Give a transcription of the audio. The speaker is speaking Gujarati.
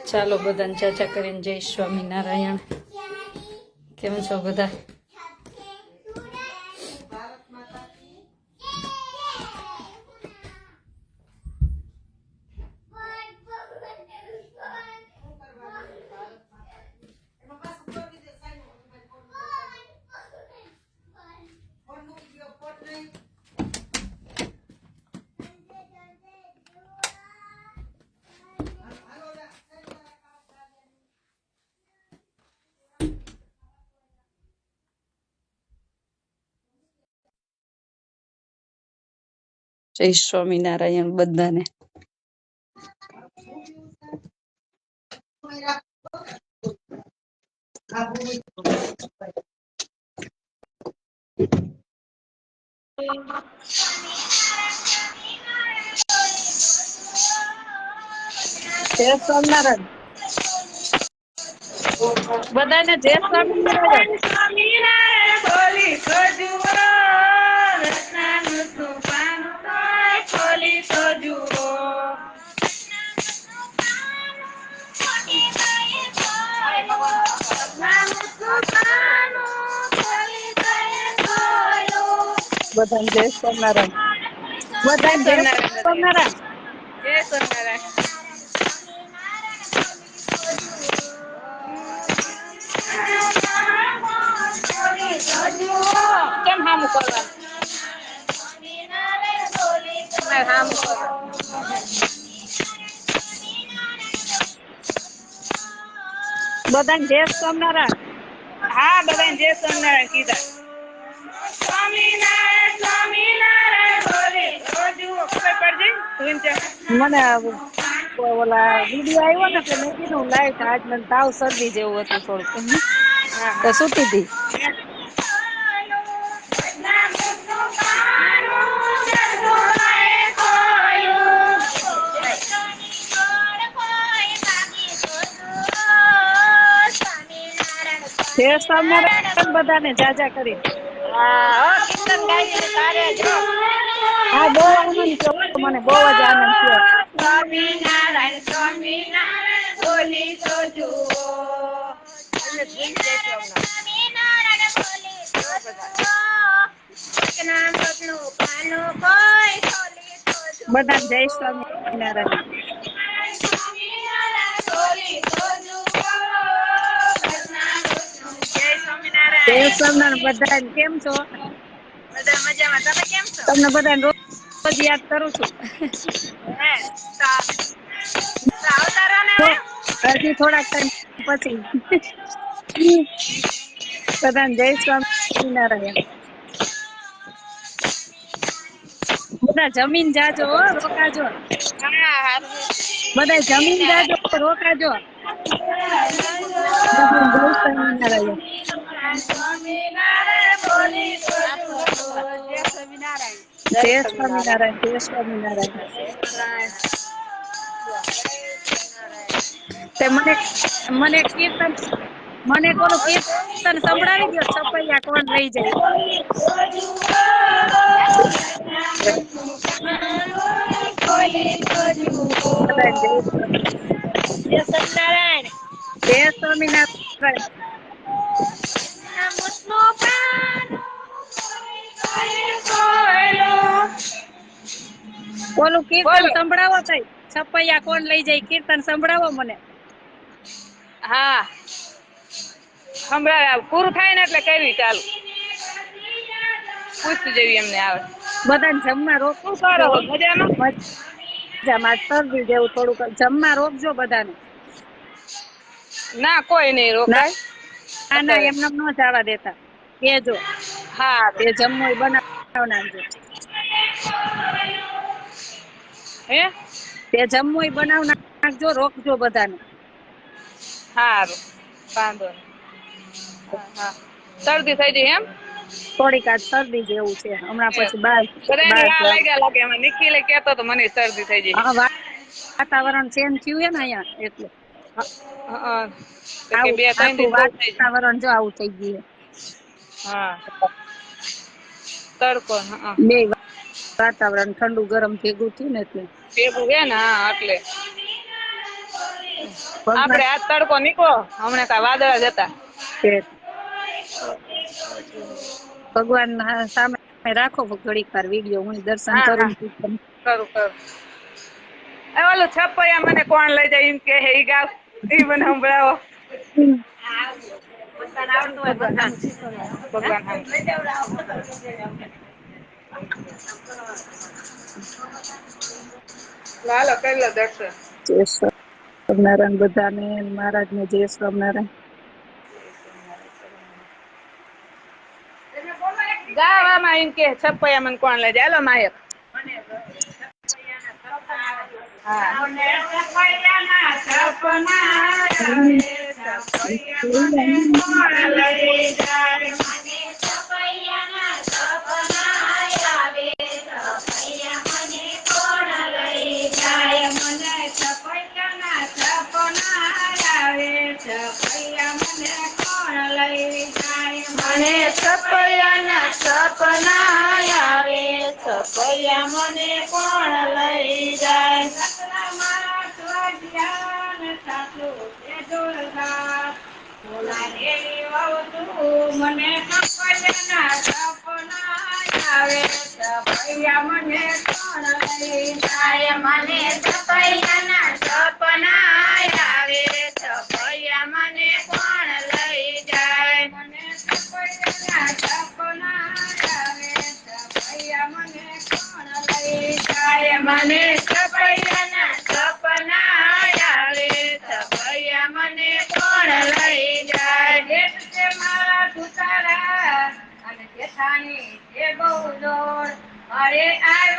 ચાલો બધાને ચાચા કરીને જય સ્વામિનારાયણ. કેમ છો બધા? જય સ્વામિનારાયણ બધાને. જય સ્વામિનારાયણ બધાને. જય સ્વામિનારાયણ. બધાને જય સ્વામિનારાયણ. બધાને જય સ્વામિનારાયણ. જય સ્વામિનારાયણ. કેમ હામું કરવાનું? હામું કરવાનું. બધાને જય સ્વામિનારાયણ. હા, બધાને જય સ્વામિનારાયણ કીધા. સ્વામિનારાયણ સ્વામિનારાયણ બોલી રોજુ ખબર પડતી? મને ઓલા વિડીયો આવ્યો ને એટલે મેં કીધું લાઈટ આજ મને તાવ શરદી જેવું હતું થોડુંક, હા તો સુતી હતી. જય સ્વામિનારાયણ બધાને જાજા કરી. હા, કીર્તન ગાઈ તારે જો. હા, બહુ આનંદ થયો, મને બહુ જ આનંદ થયો. સ્વામિનારાયણ સ્વામિનારાયણ બોલી તો જુઓ. બધાને જય સ્વામિનારાયણ. જય સ્વામિનારાયણ બધાને. કેમ છો? બધા મજામાં. તમે કેમ છો? તમને બધાને રોજ યાદ કરું છું. આવતા રહો ને હવે. હજી થોડાક ટાઈમ પછી. બધાને જય સ્વામિનારાયણ. બધા જમીન જાજો, રોકાજો. હા, બધા જમીન જાજો, રોકાજો. બધાને જય સ્વામિનારાયણ. સ્વામિનારાયણ બોલી જય સ્વામિનારાયણ. જય સ્વામિનારાયણ. જય સ્વામિનારાયણ. તે મને કીર્તન ઓલું કીર્તન સંભળાવી દો. છપૈયા કોણ લઈ જાય. બધાને જય જય સ્વામિનારાયણ. સ્વામિનારાયણ. ઓલું કીર્તન બોલો. સંભળાવો તઈ. છપૈયા કોણ લઈ જાય કીર્તન સંભળાવો મને. હા, હમણાં પૂરું થાય ને એટલે કરવી ચાલુ. પૂછતું જેવી એમને આવે. બધાને જમવા શું કરો રોકજો. મજામાં? મજામાં. શરદી જેવું થોડુંક જમવા રોકજો બધાને. ના, કોઈ નઈ રોકાય ના અત્યારે. એમને ન જવા દેતા. કેજો હારું. તે જમવું બનાવ નાખજો. હે? તે જમવું બનાવ નાખજો. રોકજો બધાને. હારું, વાંધો નઈ. હા, શરદી થઈ ગઈ એમ? થોડીક આજ શરદી જેવું છે. હમણાં પછી બધાને બહાર વા જાવ. લાગ્યા લાગે. એમાં નિખિલે કેતો તો મને શરદી થઈ ગઈ. હા, વાતાવરણ ચેન્જ થયું હે ને અહીંયા એટલે. હા, તો કે આવું 2-3 આખું દી બહુ થઈ જાય. વાતાવરણ જો આવું થઈ ગયું. હા, તડકો. હા. બે વાતાવરણ ઠંડુ ગરમ ભેગું થયું ને એટલે. ભેગું હે ને, હા એટલે. ભગવાન આપડે આજ તડકો નીકળો હમણાં કા વાદળા જ હતા. છે. ભગવાન સામે રાખો ઘડીક વાર વિડીયો હું દર્શન હા કરું હા કરું કરું. એ ઓલું છપૈયા મને કોણ લઈ જાય એમ કે ઈ ગાવ ઈ મને સંભળાવો. તને આવડતું હોય ભગવાન હામું શીખવાડવાનું. ભગવાન હામું. હાલો કરી લો દર્શન. જય સ્વામિનારાયણ બધાને મહારાજને જય સ્વામિનારાયણ. ગાવામાં એમ કે છપૈયા મને કોણ લઈ જાય હાલો માયક. હા. મને છપૈયાના સપના આવે છપૈયા મને કોણ લઈ જાય. મને છપૈયાના સપના આવે છપૈયા મને કોણ લઈ જાય. મને છપૈયાના સપના આવે છપૈયા મને કોણ લઈ જાય. મને છપૈયાના સપના આવે છપૈયા મને કોણ લઈ જાય. સપનામાં સ્વર્ગયાન સાસુ છે જોરદાર. ભોલા રે વહુ તું મને છપૈયાના સપના આવે છપૈયા મને કોણ લઈ જાય. મને છપૈયાના સપના આવે છપૈયા મને કોણ લઈ જાય. મને છપૈયાના સપના આવે છપૈયા મને કોણ લઈ જાય. મને છપૈયાના સપના આવે છપૈયા મને કોણ લઈ જાય. જેઠ છે મારા સુતારા અને જેઠાણી છે બહુ જોડ. અરે આવ્યા